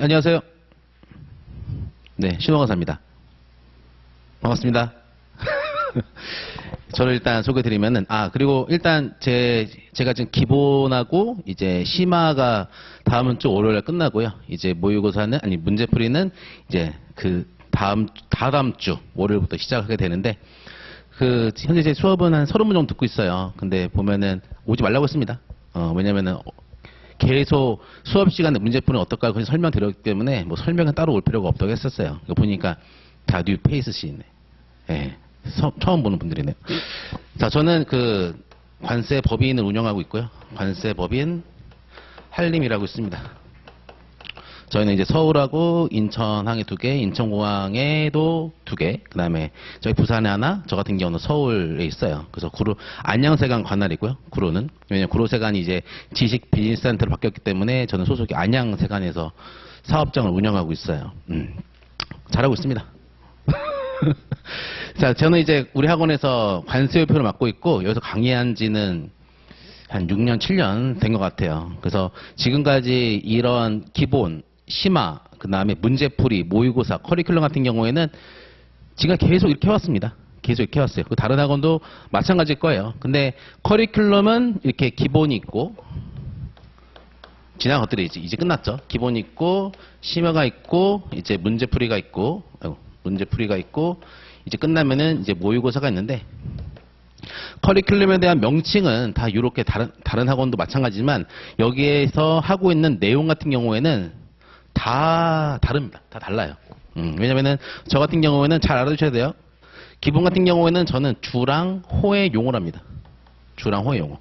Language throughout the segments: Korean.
안녕하세요. 네, 신호가사입니다. 반갑습니다. 저를 일단 소개드리면은, 그리고 일단 제가 지금 기본하고 이제 심화가 다음 주 월요일에 끝나고요. 이제 모의고사는, 문제풀이는 이제 다다음 주 월요일부터 시작하게 되는데, 현재 제 수업은 한 30분 정도 듣고 있어요. 근데 보면은 오지 말라고 했습니다. 왜냐면은 계속 수업 시간에 문제풀이는 어떨까 그냥 설명드렸기 때문에 뭐 설명은 따로 올 필요가 없다고 했었어요. 보니까 다 뉴 페이스시네. 예. 처음 보는 분들이네요. 자, 저는 관세 법인을 운영하고 있고요. 관세 법인 한림이라고 있습니다. 저희는 이제 서울하고 인천항에 2개, 인천공항에도 2개, 그 다음에 저희 부산에 하나, 저 같은 경우는 서울에 있어요. 그래서 안양세관 관할이고요. 구로는. 왜냐면 구로세관이 이제 지식 비즈니스센터로 바뀌었기 때문에 저는 소속이 안양세관에서 사업장을 운영하고 있어요. 잘하고 있습니다. 자, 저는 이제 우리 학원에서 관세협회를 맡고 있고, 여기서 강의한 지는 한 6년, 7년 된 것 같아요. 그래서 지금까지 이런 기본, 심화, 그 다음에 문제풀이, 모의고사, 커리큘럼 같은 경우에는 지금 계속 이렇게 해왔습니다. 계속 이렇게 해왔어요. 다른 학원도 마찬가지일 거예요. 근데 커리큘럼은 이렇게 기본이 있고, 지난 것들이 이제 끝났죠. 기본이 있고, 심화가 있고, 이제 문제풀이가 있고, 이제 끝나면은 이제 모의고사가 있는데, 커리큘럼에 대한 명칭은 다 이렇게 다른 학원도 마찬가지지만 여기에서 하고 있는 내용 같은 경우에는 다 다릅니다. 다 달라요. 왜냐면은 저 같은 경우에는 잘 알아두셔야 돼요. 기본 같은 경우에는 저는 주랑 호의 용어를 합니다. 주랑 호의 용어.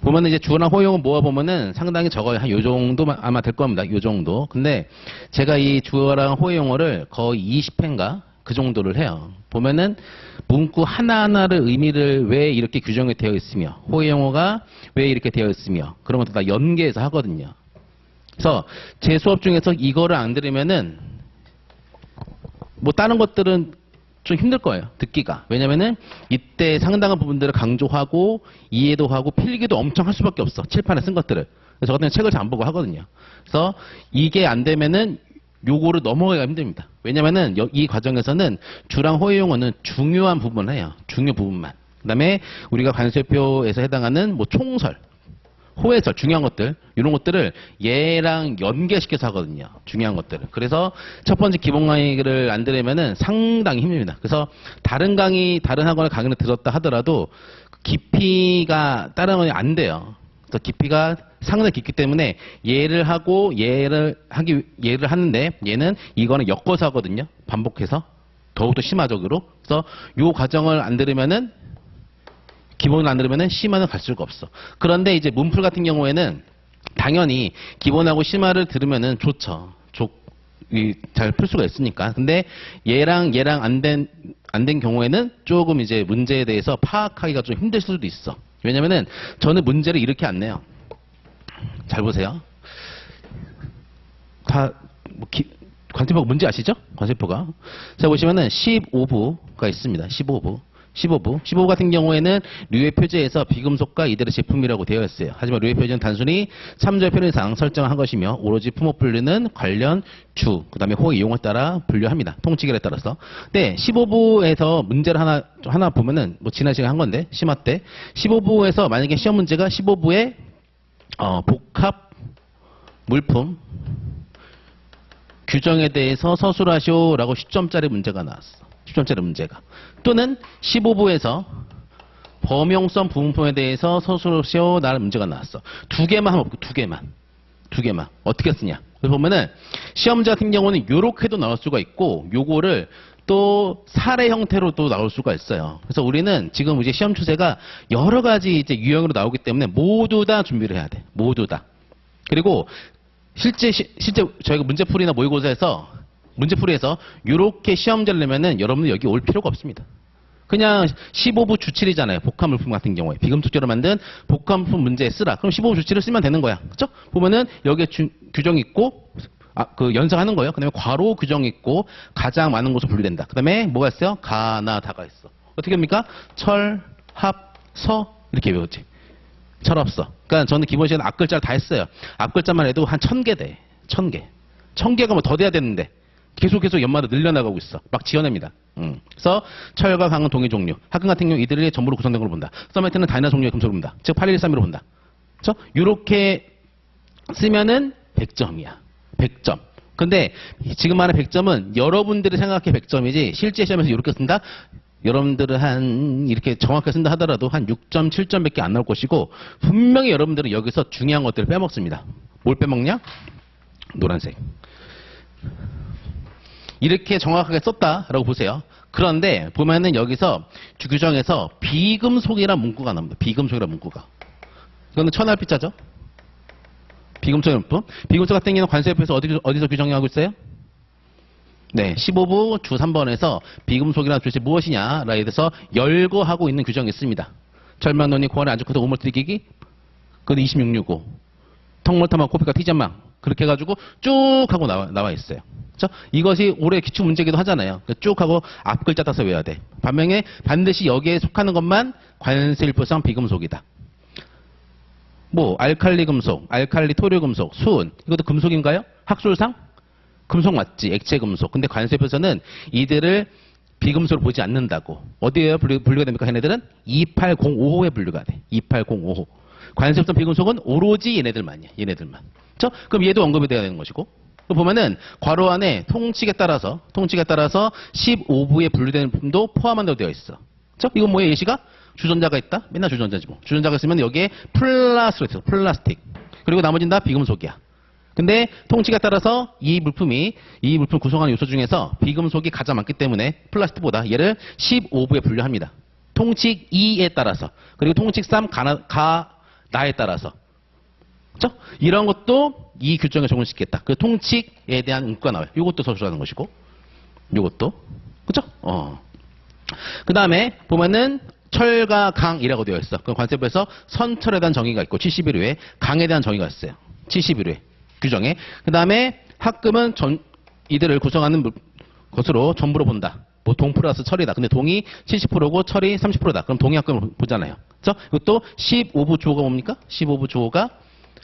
보면은 이제 주랑 호의 용어 모아보면은 상당히 적어요. 한 요 정도만 아마 될 겁니다. 요 정도. 근데 제가 이 주랑 호의 용어를 거의 20회인가? 그 정도를 해요. 보면은 문구 하나하나를 의미를 왜 이렇게 규정이 되어 있으며 호의 용어가 왜 이렇게 되어 있으며 그런 것도 다 연계해서 하거든요. 그래서 제 수업 중에서 이거를 안 들으면은 뭐 다른 것들은 좀 힘들 거예요. 듣기가. 왜냐면은 이때 상당한 부분들을 강조하고 이해도 하고 필기도 엄청 할 수밖에 없어. 칠판에 쓴 것들을. 그래서 저 같은 경우는 책을 잘 안 보고 하거든요. 그래서 이게 안 되면은 요거를 넘어가기가 힘듭니다. 왜냐면은 이 과정에서는 주랑 호의 용어는 중요한 부분을 해요. 중요 부분만. 그 다음에 우리가 관세표에서 해당하는 뭐 총설, 호해설, 중요한 것들, 이런 것들을 얘랑 연계시켜서 하거든요. 중요한 것들을. 그래서 첫 번째 기본 강의를 안 들으면은 상당히 힘듭니다. 그래서 다른 학원의 강의를 들었다 하더라도 깊이가 다른 학원이 안 돼요. 그래서 깊이가 상당히 깊기 때문에 얘를 하는데 얘는 이거는 엮어서 하거든요. 반복해서. 더욱더 심화적으로. 그래서 요 과정을 안 들으면은 기본을 안 들으면은 심화는 갈 수가 없어. 그런데 이제 문풀 같은 경우에는 당연히 기본하고 심화를 들으면은 좋죠. 잘 풀 수가 있으니까. 근데 얘랑 안 된 경우에는 조금 이제 문제에 대해서 파악하기가 좀 힘들 수도 있어. 왜냐면은 저는 문제를 이렇게 안 내요. 잘 보세요. 관세포가 문제 아시죠? 관세포가. 자, 보시면은 15부가 있습니다. 15부 같은 경우에는 류의 표제에서 비금속과 이들의 제품이라고 되어 있어요. 하지만 류의 표제는 단순히 참조의 편의상 설정한 것이며 오로지 품목 분류는 관련 주, 그 다음에 호의 이용에 따라 분류합니다. 통치결에 따라서. 네, 15부에서 문제를 하나 보면은 뭐 지난 시간에 한 건데 심화 때 15부에서 만약에 시험 문제가 15부에 복합 물품 규정에 대해서 서술하시오라고 10점짜리 문제가 나왔어. 10점짜리 문제가. 또는 15부에서 범용성 부분품에 대해서 서술하시오라는 문제가 나왔어. 2개만 하면 없고 2개만. 어떻게 쓰냐. 그래서 보면은 시험 문제 같은 경우는 요렇게도 나올 수가 있고 요거를 또 사례 형태로도 나올 수가 있어요. 그래서 우리는 지금 이제 시험 추세가 여러 가지 이제 유형으로 나오기 때문에 모두 다 준비를 해야 돼. 모두 다. 그리고 실제 저희가 문제풀이나 모의고사에서 문제풀이에서 이렇게 시험지를 내면은 여러분들 여기 올 필요가 없습니다. 그냥 15부 주칠이잖아요. 복합물품 같은 경우에 비금속재로 만든 복합물품 문제에 쓰라. 그럼 15부 주칠을 쓰면 되는 거야. 그렇죠? 보면은 여기에 규정 있고 연상하는 거예요. 그다음에 괄호 규정 있고 가장 많은 곳으로 분류된다. 그다음에 뭐가 있어요? 가나 다가 있어. 어떻게 합니까? 철, 합, 서 이렇게 외우지. 철, 합, 서. 그러니까 저는 기본 시간 앞글자를 다 했어요. 앞글자만 해도 한 1000개 돼. 1000개. 1000개가 뭐 더 돼야 되는데 계속 연마다 늘려나가고 있어. 막 지어냅니다. 그래서 철과 강은 동의 종류. 합금 같은 경우 이들이 전부로 구성된 걸 본다. 서메트는 다이나 종류의 금속을 본다. 즉 8113으로 본다. 그렇죠? 이렇게 쓰면은 100점이야. 100점. 근데 지금 말하는 100점은 여러분들이 생각해 100점이지 실제 시험에서 이렇게 쓴다? 여러분들은 한 이렇게 정확하게 쓴다 하더라도 한 6점, 7점밖에 안 나올 것이고 분명히 여러분들은 여기서 중요한 것들을 빼먹습니다. 뭘 빼먹냐? 노란색. 이렇게 정확하게 썼다라고 보세요. 그런데 보면은 여기서 규정에서 비금속이라는 문구가 나옵니다. 비금속이라는 문구가. 이거는 천알피자죠? 비금속의 물품. 비금속 같은 경우는 관세법에서 어디서 규정하고 있어요? 네, 15부 주 3번에서 비금속이라는 도대체 무엇이냐라에 대해서 열거하고 있는 규정이 있습니다. 철망, 논이, 고안에 안죽고서 우물 들이키기, 그것도 2665. 턱몰타망, 코피가, 티잔망. 그렇게 해가지고 쭉 하고 나와 있어요. 그렇죠? 이것이 올해 기출 문제기도 하잖아요. 쭉 하고 앞 글자 따서 외워야 돼. 반면에 반드시 여기에 속하는 것만 관세일부상 비금속이다. 뭐 알칼리 금속, 알칼리 토류 금속, 수은 이것도 금속인가요? 학술상 금속 맞지? 액체 금속. 근데 관세표에서는 이들을 비금속으로 보지 않는다고. 어디에 분류가 됩니까? 얘네들은 2805호에 분류가 돼. 2805호. 관세표상 비금속은 오로지 얘네들만이야. 얘네들만. 그렇죠? 그럼 얘도 언급이 돼야 되는 것이고. 보면은 괄호 안에 통칙에 따라서 15부에 분류되는 부분도 포함한다고 되어 있어. 그렇죠? 이건 뭐예요? 예시가 주전자가 있다. 맨날 주전자지 뭐. 주전자가 있으면 여기에 플라스틱 있어. 플라스틱. 그리고 나머지는 다 비금속이야. 근데 통칙에 따라서 이 물품 구성하는 요소 중에서 비금속이 가장 많기 때문에 플라스틱보다 얘를 15부에 분류합니다. 통칙 2에 따라서. 그리고 통칙 3 가나에 따라서. 그렇죠? 이런 것도 이 규정에 적용시키겠다. 그 통칙에 대한 문구가 나와요. 이것도 서술하는 것이고, 이것도 그렇죠? 그 다음에 보면은 철과 강이라고 되어 있어. 그 관세법에서 선철에 대한 정의가 있고 71호에 강에 대한 정의가 있어요. 71호에 규정에. 그 다음에 합금은 이들을 구성하는 것으로 전부로 본다. 뭐 동 플러스 철이다. 근데 동이 70%고 철이 30%다. 그럼 동의 합금을 보잖아요. 그렇죠? 이것도 15부 주어가 뭡니까? 15부 주어가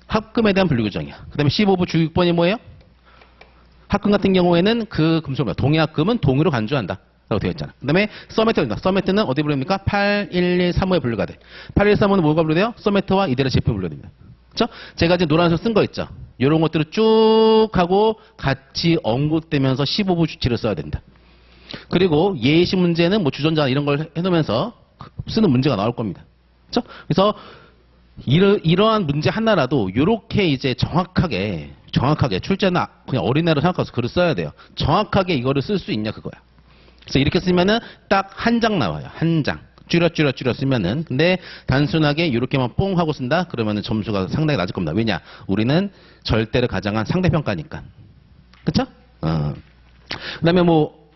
합금에 대한 분류 규정이야. 그 다음에 15부 주6번이 뭐예요? 합금 같은 경우에는 그 금속입니다. 동의 합금은 동으로 간주한다. 라고 되어 있잖아. 그 다음에 서메트입니다. 서메트는 어디 분류됩니까? 8113호에 분류가 돼. 8113호는 뭐가 분류돼요? 서메트와 이들의 제품 분류됩니다. 그렇죠? 제가 지금 노란색 쓴 거 있죠? 이런 것들을 쭉 하고 같이 언급되면서 15부 주치를 써야 된다. 그리고 예시 문제는 뭐 주전자 이런 걸 해놓으면서 쓰는 문제가 나올 겁니다. 그렇죠? 그래서 이러한 문제 하나라도 이렇게 이제 정확하게 출제나 그냥 어린애로 생각해서 글을 써야 돼요. 정확하게 이거를 쓸 수 있냐 그거야. 그래서 이렇게 쓰면은 딱 한 장 나와요. 한 장. 줄여 쓰면은. 근데 단순하게 이렇게만 뽕 하고 쓴다? 그러면은 점수가 상당히 낮을 겁니다. 왜냐? 우리는 절대를 가장한 상대평가니까. 그쵸? 그 다음에 뭐,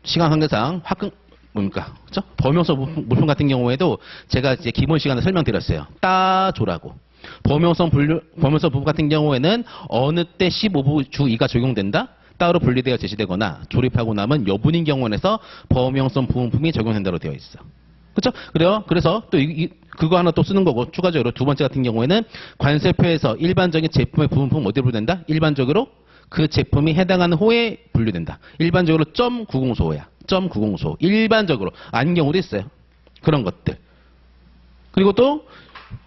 시간 관계상 합금, 뭡니까? 그쵸? 범용성 물품 같은 경우에도 제가 이제 기본 시간에 설명드렸어요. 따조라고. 범용성 부분 같은 경우에는 어느 때 15부 주 2가 적용된다? 따로 분리되어 제시되거나 조립하고 남은 여분인 경우에서 범용성 부품이 적용된다고 되어 있어. 그렇죠? 그래요. 그래서 또 그거 하나 또 쓰는 거고 추가적으로 두 번째 같은 경우에는 관세표에서 일반적인 제품의 부품 어디로 분류된다? 일반적으로 그 제품이 해당하는 호에 분류된다. 일반적으로 .905호야. .905호. 일반적으로 아닌 경우도 있어요. 그런 것들. 그리고 또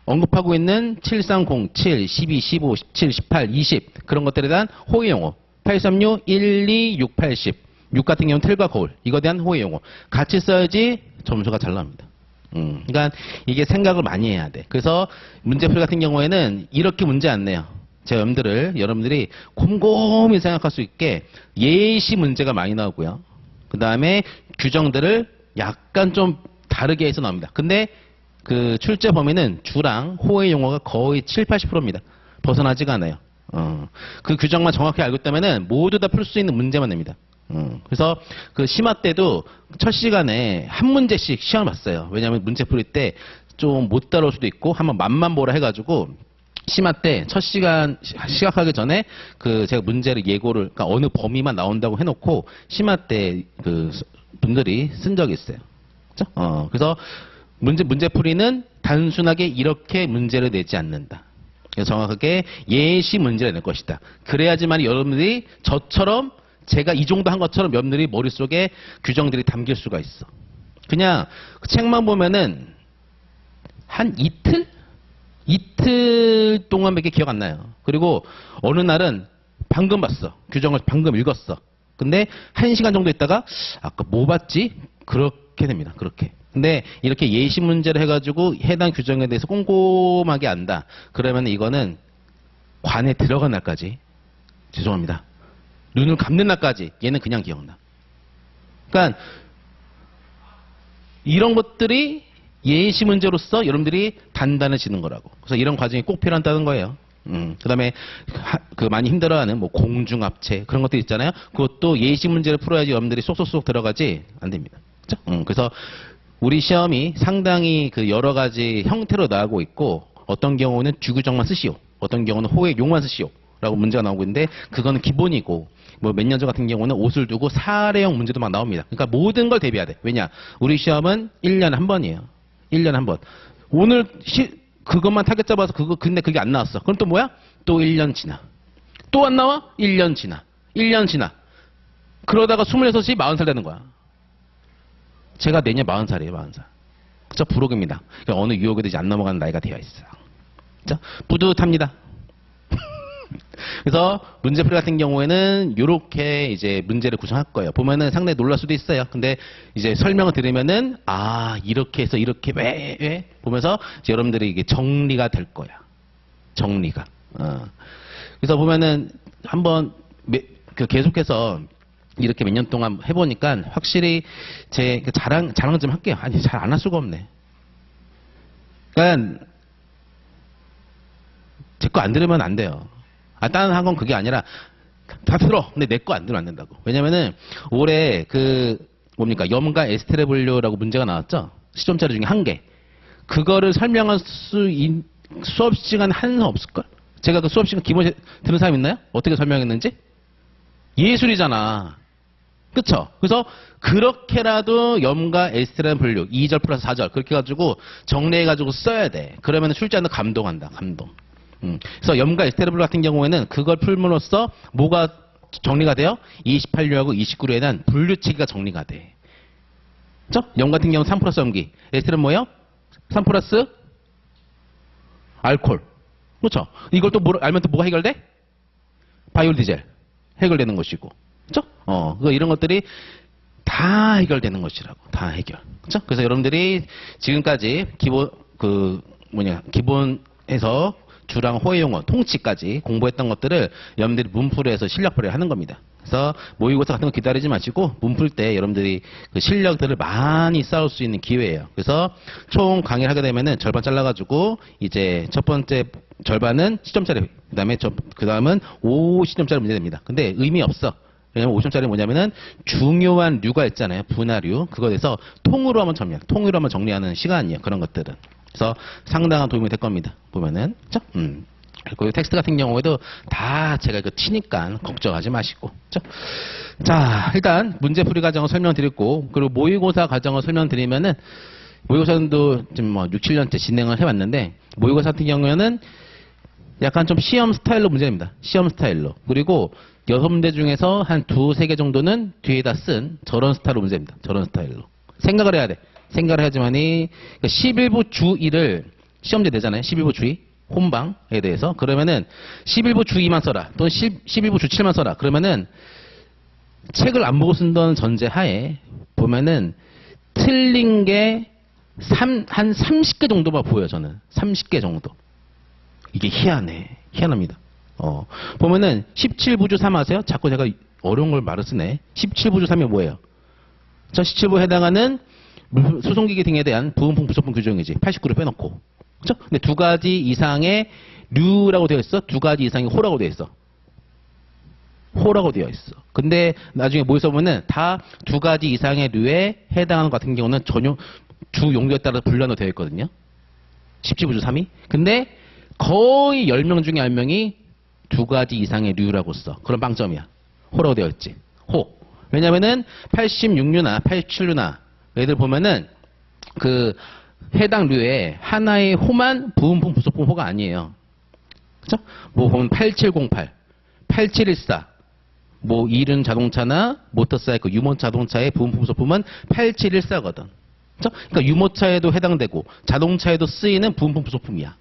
언급하고 있는 7307, 12, 15, 17, 18, 20 그런 것들에 대한 호의 용어. 836, 12, 6, 80. 6 같은 경우는 틀과 거울. 이거에 대한 호의 용어. 같이 써야지 점수가 잘 나옵니다. 그러니까 이게 생각을 많이 해야 돼. 그래서 문제풀이 같은 경우에는 이렇게 문제 안 내요. 제 여러분들이 곰곰이 생각할 수 있게 예시 문제가 많이 나오고요. 그 다음에 규정들을 약간 좀 다르게 해서 나옵니다. 근데 그 출제 범위는 주랑 호의 용어가 거의 7, 80%입니다. 벗어나지가 않아요. 그 규정만 정확히 알고 있다면은 모두 다 풀 수 있는 문제만 냅니다. 그래서 그 심화 때도 첫 시간에 한 문제씩 시험을 봤어요. 왜냐하면 문제 풀이 때 좀 못 따라올 수도 있고 한번 맛만 보라 해가지고 심화 때 첫 시간 시작하기 전에 그 제가 문제를 예고를 그러니까 어느 범위만 나온다고 해놓고 심화 때 그 분들이 쓴 적이 있어요. 그렇죠? 그래서 문제풀이는 단순하게 이렇게 문제를 내지 않는다. 그래서 정확하게 예시 문제를 낼 것이다. 그래야지만 여러분들이 저처럼 제가 이 정도 한 것처럼 여러분들이 머릿속에 규정들이 담길 수가 있어. 그냥 그 책만 보면은 한 이틀? 이틀 동안밖에 기억 안 나요. 그리고 어느 날은 방금 봤어. 규정을 방금 읽었어. 근데 1시간 정도 있다가 아까 뭐 봤지? 그렇게 됩니다. 그렇게. 근데 이렇게 예시 문제를 해가지고 해당 규정에 대해서 꼼꼼하게 안다. 그러면 이거는 관에 들어간 날까지 죄송합니다. 눈을 감는 날까지 얘는 그냥 기억나. 그러니까 이런 것들이 예시 문제로서 여러분들이 단단해지는 거라고. 그래서 이런 과정이 꼭 필요하다는 거예요. 그 다음에 그 많이 힘들어하는 뭐 공중합체 그런 것들 있잖아요. 그것도 예시 문제를 풀어야지 여러분들이 쏙쏙쏙 들어가지 안 됩니다. 그렇죠? 그래서 우리 시험이 상당히 그 여러 가지 형태로 나오고 있고 어떤 경우는 주규정만 쓰시오. 어떤 경우는 호의 용만 쓰시오. 라고 문제가 나오고 있는데 그거는 기본이고 뭐 몇 년 전 같은 경우는 옷을 두고 사례형 문제도 막 나옵니다. 그러니까 모든 걸 대비해야 돼. 왜냐? 우리 시험은 1년에 한 번이에요. 1년에 한 번. 오늘 그것만 타겟 잡아서 근데 그게 안 나왔어. 그럼 또 뭐야? 또 1년 지나. 또 안 나와? 1년 지나. 1년 지나. 그러다가 26이 40살 되는 거야. 제가 내년 40살이에요, 40살. 그쵸? 부록입니다. 그러니까 어느 유혹에도 이제 안 넘어가는 나이가 되어 있어요. 그쵸? 뿌듯합니다. 그래서 문제풀이 같은 경우에는 이렇게 이제 문제를 구성할 거예요. 보면은 상당히 놀랄 수도 있어요. 근데 이제 설명을 들으면은 아 이렇게 해서 이렇게 왜 보면서 이제 여러분들이 이게 정리가 될 거야. 정리가. 그래서 보면은 한번 계속해서 이렇게 몇 년 동안 해보니까 확실히 제 자랑 좀 할게요. 아니 잘 안 할 수가 없네. 그러니까 제 거 안 들으면 안 돼요. 다른 학원 그게 아니라 다 들어. 근데 내 거 안 들으면 안 된다고. 왜냐면은 올해 뭡니까 염가 에스테레볼료라고 문제가 나왔죠. 시점자료 중에 1개. 그거를 설명할 수업 시간 한 수 없을걸? 제가 그 수업 시간 기본 들은 사람 있나요? 어떻게 설명했는지? 예술이잖아. 그쵸? 그래서 그렇게라도 염가 에스테레볼료 2절 플러스 4절 그렇게 해가지고 정리해가지고 써야 돼. 그러면 출제자는 감동한다. 감동. 그래서 염가 에스테레볼료 같은 경우에는 그걸 풀므로써 뭐가 정리가 돼요? 28류하고 29류에 대한 분류치기가 정리가 돼. 그쵸? 염 같은 경우는 3 플러스 염기. 에스테레는 뭐예요? 3 플러스 알코올. 그렇죠? 이걸 또 알면 또 뭐가 해결돼? 바이올 디젤. 해결되는 것이고. 그렇죠? 이런 것들이 다 해결되는 것이라고. 다 해결. 그렇죠? 그래서 여러분들이 지금까지 기본에서 주랑 호의 용어, 통치까지 공부했던 것들을 여러분들이 문풀이해서 실력풀이를 하는 겁니다. 그래서 모의고사 같은 거 기다리지 마시고 문풀 때 여러분들이 그 실력들을 많이 쌓을 수 있는 기회예요. 그래서 총 강의를 하게 되면은 절반 잘라가지고 이제 첫 번째 절반은 시점짜리, 그 다음은 5시점짜리 문제 됩니다. 근데 의미 없어. 왜냐면 5시점짜리 뭐냐면은 중요한 류가 있잖아요. 분화류. 그거에 대해서 통으로 한번 정리하는 시간이에요. 그런 것들은. 그래서 상당한 도움이 될 겁니다. 보면은. 그쵸? 그리고 텍스트 같은 경우에도 다 제가 이거 치니까 걱정하지 마시고. 그쵸? 자, 일단 문제풀이 과정을 설명드렸고, 그리고 모의고사 과정을 설명드리면은, 모의고사도 지금 뭐 6, 7년째 진행을 해왔는데, 모의고사 같은 경우에는 약간 좀 시험 스타일로 문제입니다. 시험 스타일로. 그리고 6문제 중에서 한 2, 3개 정도는 뒤에다 쓴 저런 스타일로 문제입니다. 저런 스타일로. 생각을 해야 돼. 생각을 해야지만이 11부 주 1을 시험제 내잖아요. 11부 주 2 혼방에 대해서. 그러면은 11부 주 2만 써라. 또는 11부 주 7만 써라. 그러면은 책을 안 보고 쓴다는 전제 하에 보면은 틀린 게 한 30개 정도만 보여요. 저는 30개 정도. 이게 희한합니다. 보면은 17부 주 3 아세요? 자꾸 제가 어려운 걸 말을 쓰네. 17부 주 3이 뭐예요? 저 17부에 해당하는 수송기계 등에 대한 부음풍 부속풍 규정이지. 89를 빼놓고. 그쵸? 근데 2가지 이상의 류라고 되어 있어. 2가지 이상의 호라고 되어 있어. 호라고 되어 있어. 근데 나중에 모의서 보면은 다 2가지 이상의 류에 해당하는 것 같은 경우는 전용 주 용도에 따라 분류로 되어 있거든요. 17부 주 3이. 근데 거의 10명 중에 1명이 2가지 이상의 류라고 써. 그런 빵점이야. 호라고 되어 있지. 호. 왜냐면은 86류나 87류나 얘들 보면은 그 해당 류에 하나의 호만 부음풍 부속풍 호가 아니에요. 그죠? 뭐 보면 8708, 8714, 뭐 이륜 자동차나 모터사이클, 유모 자동차의 부품 소품은 8714거든. 그죠? 그러니까 유모차에도 해당되고 자동차에도 쓰이는 부품 소품이야.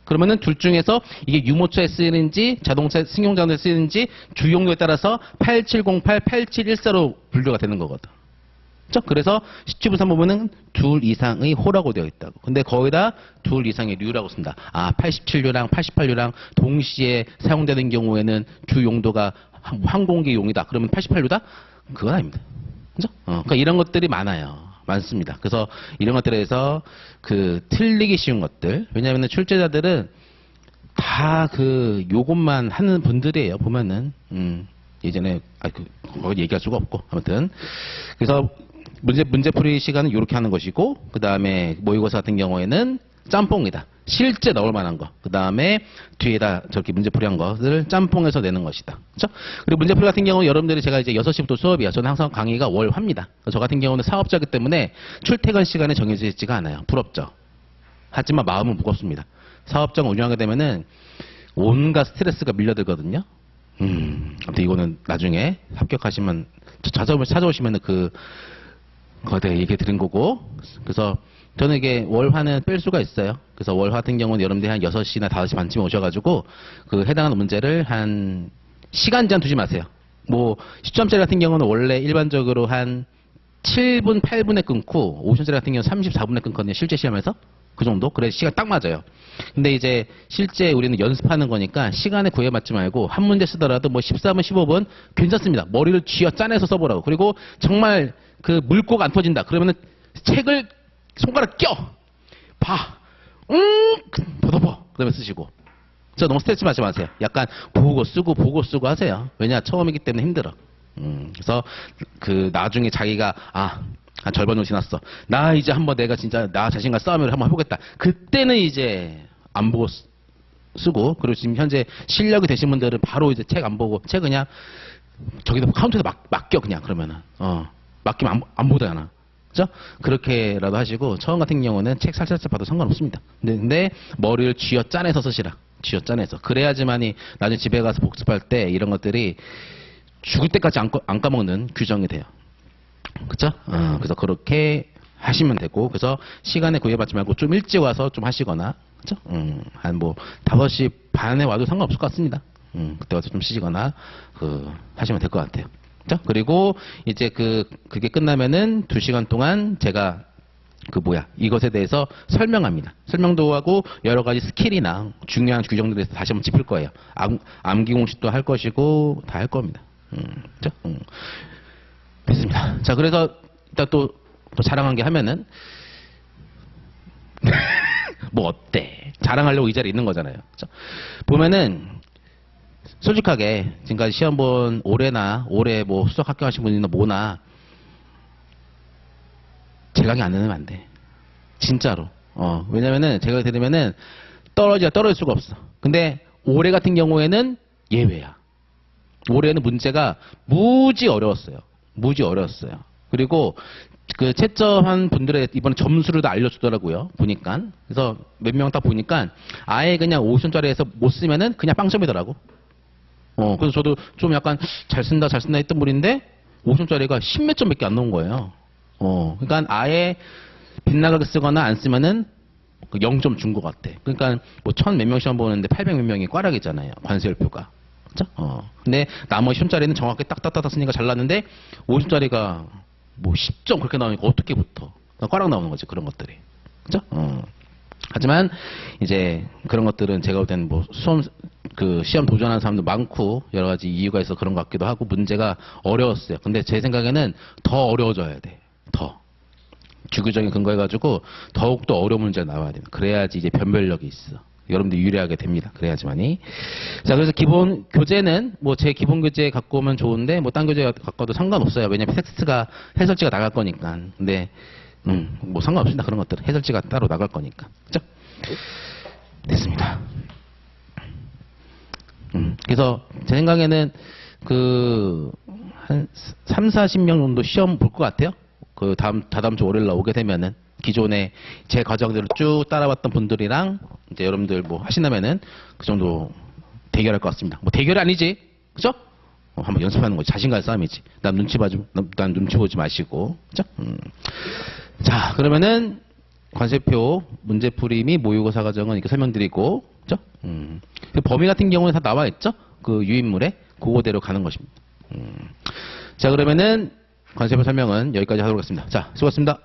그러면은 둘 중에서 이게 유모차에 쓰이는지 자동차 승용자동차에 쓰이는지 주용도에 따라서 8708, 8714로 분류가 되는 거거든. 그렇죠? 그래서 시추부산 보면은 둘 이상의 호라고 되어 있다고. 근데 거기다 둘 이상의 류라고 쓴다. 아, 87류랑 88류랑 동시에 사용되는 경우에는 주 용도가 항공기용이다. 그러면 88류다? 그건 아닙니다. 그죠? 그러니까 이런 것들이 많아요. 많습니다. 그래서 이런 것들에서 그 틀리기 쉬운 것들. 왜냐하면 출제자들은 다 그 요것만 하는 분들이에요. 보면은 예전에 그거 얘기할 수가 없고 아무튼 그래서 문제풀이 시간은 이렇게 하는 것이고 그 다음에 모의고사 같은 경우에는 짬뽕이다. 실제 넣을 만한 거. 그 다음에 뒤에다 저렇게 문제풀이한 것을 짬뽕해서 내는 것이다. 그렇죠? 그리고 문제풀이 같은 경우는 여러분들이 제가 이제 6시부터 수업이야. 저는 항상 강의가 월화입니다. 저 같은 경우는 사업자이기 때문에 출퇴근 시간에 정해져 있지가 않아요. 부럽죠? 하지만 마음은 무겁습니다. 사업장 운영하게 되면은 온갖 스트레스가 밀려들거든요. 아무튼 이거는 나중에 합격하시면 찾아오시면은 거기에 얘기 드린 거고. 그래서 저는 이게 월화는 뺄 수가 있어요. 그래서 월화 같은 경우는 여러분들이 한 6시나 5시 반쯤에 오셔가지고 그 해당하는 문제를 한 시간 제한 두지 마세요. 뭐 시점짜리 같은 경우는 원래 일반적으로 한 7분, 8분에 끊고 오션짜리 같은 경우는 34분에 끊거든요. 실제 시험에서. 그 정도? 그래서 시간 딱 맞아요. 근데 이제 실제 우리는 연습하는 거니까 시간에 구애받지 말고 한 문제 쓰더라도 뭐 14분, 15분 괜찮습니다. 머리를 쥐어 짜내서 써보라고. 그리고 정말 그 물고가 안 터진다. 그러면은 책을 손가락 껴! 봐! 덮어! 그 다음에 쓰시고. 저 너무 스트레스 받지 마세요. 약간 보고 쓰고 하세요. 왜냐? 처음이기 때문에 힘들어. 그래서 그 나중에 자기가 한 절반 정도 지났어. 나 이제 한번 내가 진짜 나 자신과 싸움을 한번 해보겠다. 그때는 이제 안 보고 쓰고, 그리고 지금 현재 실력이 되신 분들은 바로 이제 책 안 보고, 책 그냥 저기다 카운터에서 맡겨, 그냥 그러면은. 맡기면 안 보잖아. 그죠? 그렇게라도 하시고, 처음 같은 경우는 책 살짝 봐도 상관없습니다. 근데 머리를 쥐어 짜내서 쓰시라. 쥐어 짜내서. 그래야지만이 나중에 집에 가서 복습할 때 이런 것들이 죽을 때까지 안 까먹는 규정이 돼요. 그쵸? 그래서 그렇게 하시면 되고, 그래서 시간에 구애받지 말고 좀 일찍 와서 좀 하시거나, 그쵸? 한 뭐, 5시 반에 와도 상관없을 것 같습니다. 그때 와서 좀 쉬시거나, 하시면 될 것 같아요. 그쵸? 그리고 이제 그게 끝나면은 2시간 동안 제가 이것에 대해서 설명합니다. 설명도 하고 여러 가지 스킬이나 중요한 규정들에 대해서 다시 한번 짚을 거예요. 암기 공식도 할 것이고, 다 할 겁니다. 그쵸? 됐습니다. 자, 그래서 일단 또 자랑한 게 하면은 뭐 어때? 자랑하려고 이 자리에 있는 거잖아요. 그쵸? 보면은 솔직하게 지금까지 시험 본 올해 뭐 수석 합격하신 분이나 뭐나 제 강의 안 듣으면 안 돼. 진짜로. 왜냐면은 제가 들으면은 떨어질 수가 없어. 근데 올해 같은 경우에는 예외야. 올해는 문제가 무지 어려웠어요. 그리고 그 채점한 분들의 이번에 점수를 다 알려주더라고요. 보니까. 그래서 몇 명 딱 보니까 아예 그냥 50점짜리에서 못 쓰면은 그냥 빵점이더라고. 그래서 저도 좀 약간 잘 쓴다 했던 분인데 50점짜리가 10몇 점밖에 안 나온 거예요. 그러니까 아예 빗나가게 쓰거나 안 쓰면은 0점 준 것 같아. 그러니까 뭐 1000 몇 명 시험 보는데 800 몇 명이 꽈락이잖아요. 관세율표가. 그죠? 근데 나머지 시험짜리는 정확히 딱딱딱 쓰니까 잘 났는데 50짜리가 뭐 10점 그렇게 나오니까 어떻게 붙어? 꽈락 나오는 거지, 그런 것들이. 그죠? 하지만 이제 그런 것들은 제가 볼 때는 뭐 시험 도전하는 사람도 많고 여러 가지 이유가 있어 그런 것 같기도 하고 문제가 어려웠어요. 근데 제 생각에는 더 어려워져야 돼. 더. 주기적인 근거해가지고 더욱더 어려운 문제가 나와야 돼. 그래야지 이제 변별력이 있어. 여러분들 유리하게 됩니다. 그래야지만이. 자, 그래서 기본 교재는 뭐 제 기본 교재 갖고 오면 좋은데 뭐 딴 교재 갖고 와도 상관없어요. 왜냐면 텍스트가 해설지가 나갈 거니까. 근데 뭐 상관없습니다. 그런 것들은 해설지가 따로 나갈 거니까. 그죠? 됐습니다. 그래서 제 생각에는 한 3, 40명 정도 시험 볼 것 같아요. 다다음 주 월요일 날 오게 되면은 기존에 제 과정대로 쭉 따라왔던 분들이랑 이제 여러분들 뭐 하신다면은 그 정도 대결할 것 같습니다. 뭐 대결이 아니지, 그죠? 한번 연습하는 거지. 자신과의 싸움이지. 남 눈치 보지 마시고, 그죠? 자, 그러면은 관세표 문제풀이 및 모의고사 과정은 이렇게 설명드리고, 그죠? 그 범위 같은 경우는 다 나와 있죠? 그 유인물에 그거대로 가는 것입니다. 자, 그러면은 관세표 설명은 여기까지 하도록 하겠습니다. 자, 수고하셨습니다.